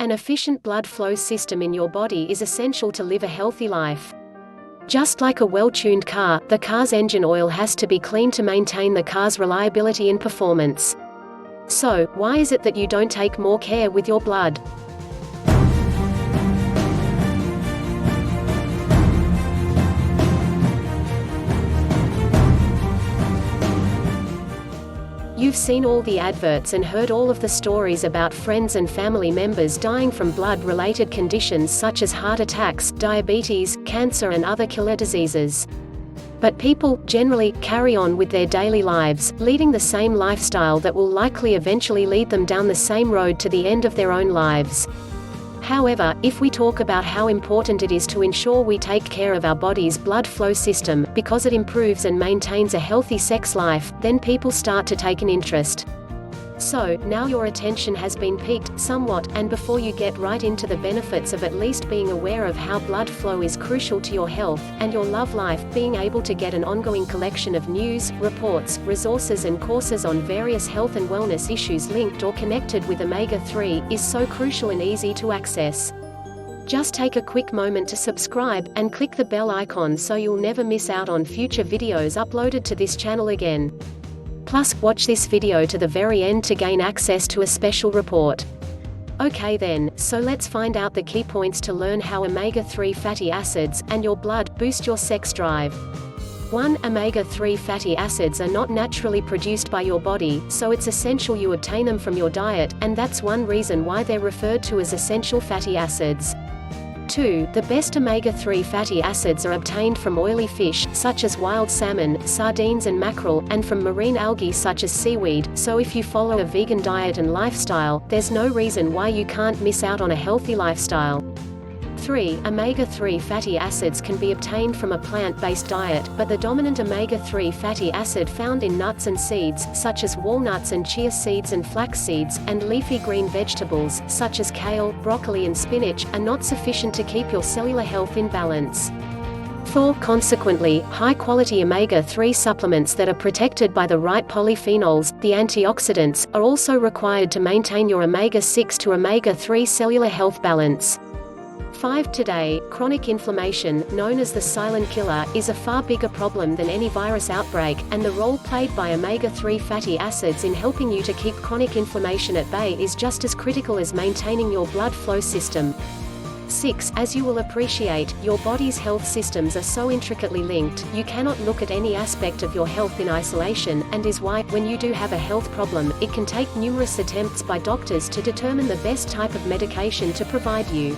An efficient blood flow system in your body is essential to live a healthy life. Just like a well-tuned car, the car's engine oil has to be clean to maintain the car's reliability and performance. So, why is it that you don't take more care with your blood? You've seen all the adverts and heard all of the stories about friends and family members dying from blood-related conditions such as heart attacks, diabetes, cancer and other killer diseases. But people, generally, carry on with their daily lives, leading the same lifestyle that will likely eventually lead them down the same road to the end of their own lives. However, if we talk about how important it is to ensure we take care of our body's blood flow system, because it improves and maintains a healthy sex life, then people start to take an interest. So, now your attention has been piqued, somewhat, and before you get right into the benefits of at least being aware of how blood flow is crucial to your health, and your love life, being able to get an ongoing collection of news, reports, resources and courses on various health and wellness issues linked or connected with omega-3, is so crucial and easy to access. Just take a quick moment to subscribe, and click the bell icon so you'll never miss out on future videos uploaded to this channel again. Plus, watch this video to the very end to gain access to a special report. Okay then, so let's find out the key points to learn how omega-3 fatty acids, and your blood, boost your sex drive. 1. Omega-3 fatty acids are not naturally produced by your body, so it's essential you obtain them from your diet, and that's one reason why they're referred to as essential fatty acids. 2. The best omega-3 fatty acids are obtained from oily fish, such as wild salmon, sardines and mackerel, and from marine algae such as seaweed, so if you follow a vegan diet and lifestyle, there's no reason why you can't miss out on a healthy lifestyle. 3. Omega-3 fatty acids can be obtained from a plant-based diet, but the dominant omega-3 fatty acid found in nuts and seeds, such as walnuts and chia seeds and flax seeds, and leafy green vegetables, such as kale, broccoli and spinach, are not sufficient to keep your cellular health in balance. 4. Consequently, high-quality omega-3 supplements that are protected by the right polyphenols, the antioxidants, are also required to maintain your omega-6 to omega-3 cellular health balance. 5. Today, chronic inflammation, known as the silent killer, is a far bigger problem than any virus outbreak, and the role played by omega-3 fatty acids in helping you to keep chronic inflammation at bay is just as critical as maintaining your blood flow system. 6. As you will appreciate, your body's health systems are so intricately linked, you cannot look at any aspect of your health in isolation, and is why, when you do have a health problem, it can take numerous attempts by doctors to determine the best type of medication to provide you.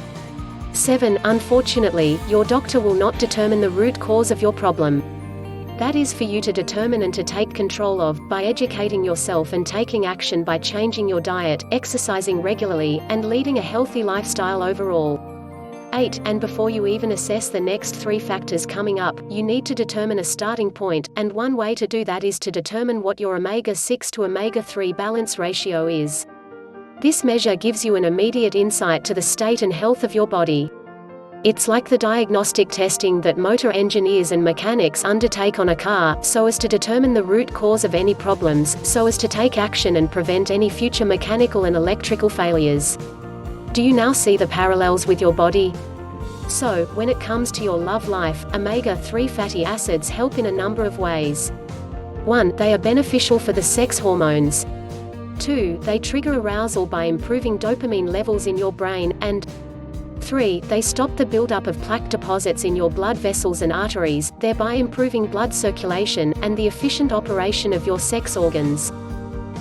7. Unfortunately, your doctor will not determine the root cause of your problem. That is for you to determine and to take control of, by educating yourself and taking action by changing your diet, exercising regularly, and leading a healthy lifestyle overall. 8. And before you even assess the next 3 factors coming up, you need to determine a starting point, and one way to do that is to determine what your omega-6 to omega-3 balance ratio is. This measure gives you an immediate insight to the state and health of your body. It's like the diagnostic testing that motor engineers and mechanics undertake on a car, so as to determine the root cause of any problems, so as to take action and prevent any future mechanical and electrical failures. Do you now see the parallels with your body? So, when it comes to your love life, omega-3 fatty acids help in a number of ways. 1. They are beneficial for the sex hormones. 2. They trigger arousal by improving dopamine levels in your brain, and 3. They stop the buildup of plaque deposits in your blood vessels and arteries, thereby improving blood circulation, and the efficient operation of your sex organs.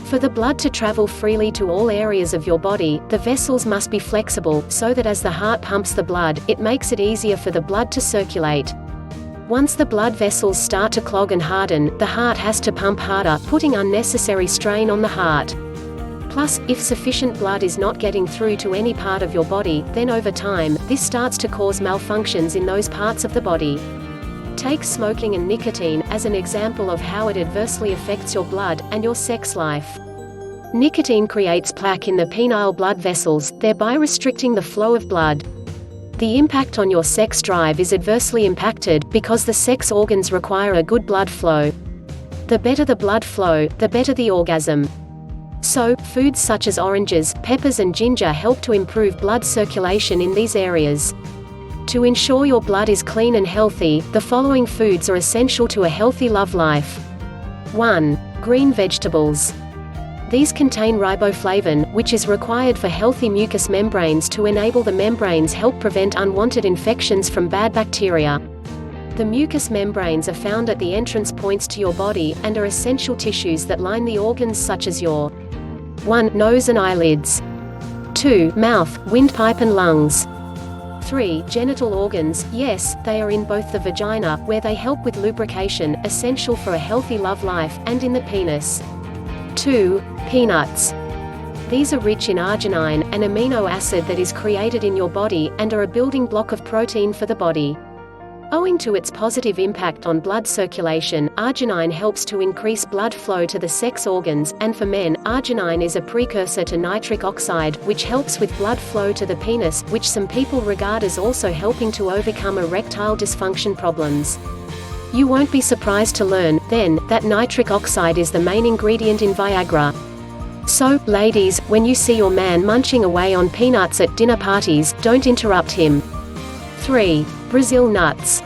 For the blood to travel freely to all areas of your body, the vessels must be flexible, so that as the heart pumps the blood, it makes it easier for the blood to circulate. Once the blood vessels start to clog and harden, the heart has to pump harder, putting unnecessary strain on the heart. Plus, if sufficient blood is not getting through to any part of your body, then over time, this starts to cause malfunctions in those parts of the body. Take smoking and nicotine as an example of how it adversely affects your blood and your sex life. Nicotine creates plaque in the penile blood vessels, thereby restricting the flow of blood. The impact on your sex drive is adversely impacted, because the sex organs require a good blood flow. The better the blood flow, the better the orgasm. So, foods such as oranges, peppers and ginger help to improve blood circulation in these areas. To ensure your blood is clean and healthy, the following foods are essential to a healthy love life. 1. Green vegetables. These contain riboflavin, which is required for healthy mucous membranes to enable the membranes help prevent unwanted infections from bad bacteria. The mucous membranes are found at the entrance points to your body, and are essential tissues that line the organs such as your 1. Nose and eyelids. 2. Mouth, windpipe and lungs. 3. Genital organs. Yes, they are in both the vagina, where they help with lubrication, essential for a healthy love life, and in the penis. 2. Peanuts. These are rich in arginine, an amino acid that is created in your body, and are a building block of protein for the body. Owing to its positive impact on blood circulation, arginine helps to increase blood flow to the sex organs, and for men, arginine is a precursor to nitric oxide, which helps with blood flow to the penis, which some people regard as also helping to overcome erectile dysfunction problems. You won't be surprised to learn, then, that nitric oxide is the main ingredient in Viagra. So, ladies, when you see your man munching away on peanuts at dinner parties, don't interrupt him. 3. Brazil nuts.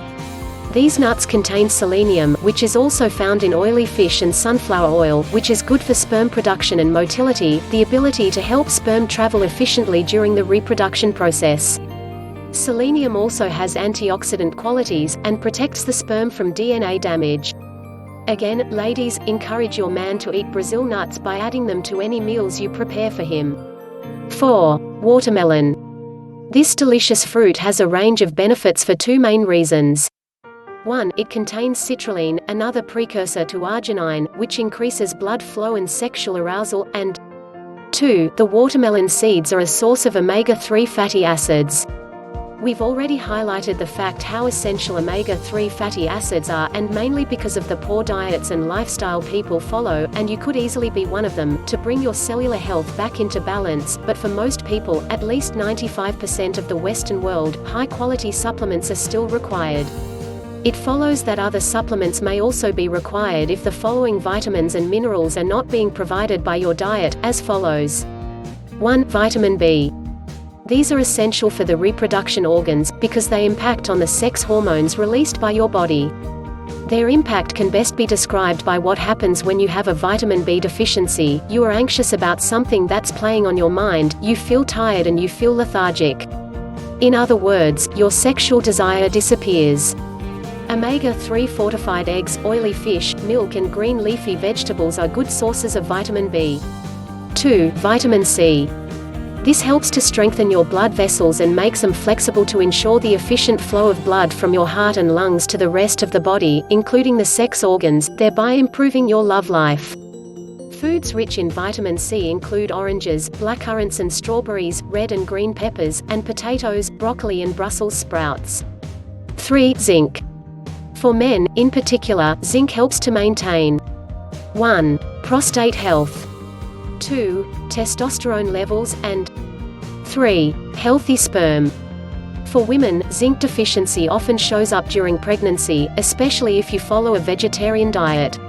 These nuts contain selenium, which is also found in oily fish and sunflower oil, which is good for sperm production and motility, the ability to help sperm travel efficiently during the reproduction process. Selenium also has antioxidant qualities, and protects the sperm from DNA damage. Again, ladies, encourage your man to eat Brazil nuts by adding them to any meals you prepare for him. 4. Watermelon. This delicious fruit has a range of benefits for two main reasons. 1. It contains citrulline, another precursor to arginine, which increases blood flow and sexual arousal, and 2. The watermelon seeds are a source of omega-3 fatty acids. We've already highlighted the fact how essential omega-3 fatty acids are, and mainly because of the poor diets and lifestyle people follow, and you could easily be one of them, to bring your cellular health back into balance. But for most people, at least 95% of the Western world, high-quality supplements are still required. It follows that other supplements may also be required if the following vitamins and minerals are not being provided by your diet, as follows. 1. Vitamin B. These are essential for the reproduction organs, because they impact on the sex hormones released by your body. Their impact can best be described by what happens when you have a vitamin B deficiency. You are anxious about something that's playing on your mind, you feel tired and you feel lethargic. In other words, your sexual desire disappears. Omega-3 fortified eggs, oily fish, milk and green leafy vegetables are good sources of vitamin B. 2. Vitamin C. This helps to strengthen your blood vessels and makes them flexible to ensure the efficient flow of blood from your heart and lungs to the rest of the body, including the sex organs, thereby improving your love life. Foods rich in vitamin C include oranges, blackcurrants and strawberries, red and green peppers, and potatoes, broccoli and Brussels sprouts. 3. Zinc. For men, in particular, zinc helps to maintain 1. Prostate health, 2. Testosterone levels, and 3. Healthy sperm. For women, zinc deficiency often shows up during pregnancy, especially if you follow a vegetarian diet.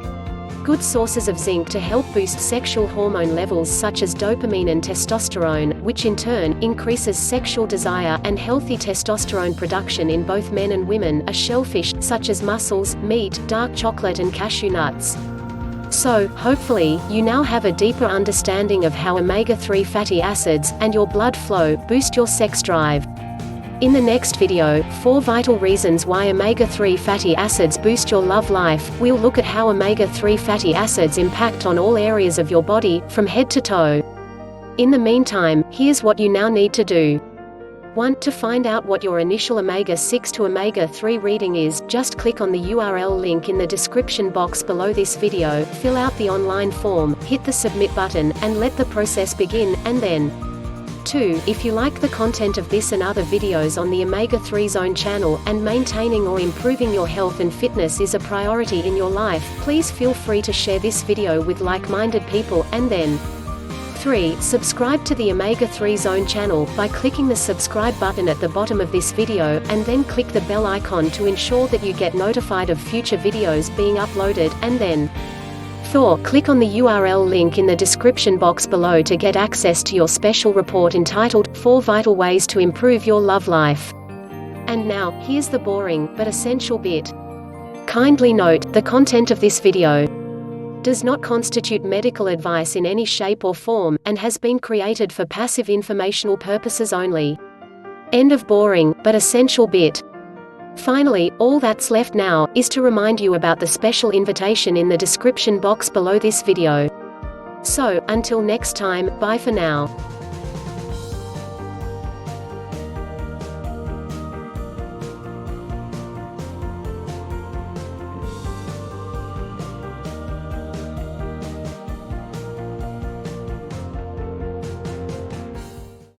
Good sources of zinc to help boost sexual hormone levels such as dopamine and testosterone, which in turn, increases sexual desire, and healthy testosterone production in both men and women, are shellfish, such as mussels, meat, dark chocolate and cashew nuts. So, hopefully, you now have a deeper understanding of how omega-3 fatty acids, and your blood flow, boost your sex drive. In the next video, 4 vital reasons why omega-3 fatty acids boost your love life, we'll look at how omega-3 fatty acids impact on all areas of your body, from head to toe. In the meantime, here's what you now need to do. 1. To find out what your initial omega-6 to omega-3 reading is, just click on the URL link in the description box below this video, fill out the online form, hit the submit button, and let the process begin, and then 2. If you like the content of this and other videos on the Omega-3 Zone channel, and maintaining or improving your health and fitness is a priority in your life, please feel free to share this video with like-minded people, and then 3. Subscribe to the Omega-3 Zone channel, by clicking the subscribe button at the bottom of this video, and then click the bell icon to ensure that you get notified of future videos being uploaded, and then Click on the URL link in the description box below to get access to your special report entitled, 4 Vital Ways to Improve Your Love Life. And now, here's the boring, but essential bit. Kindly note, the content of this video does not constitute medical advice in any shape or form, and has been created for passive informational purposes only. End of boring, but essential bit. Finally, all that's left now, is to remind you about the special invitation in the description box below this video. So, until next time, bye for now.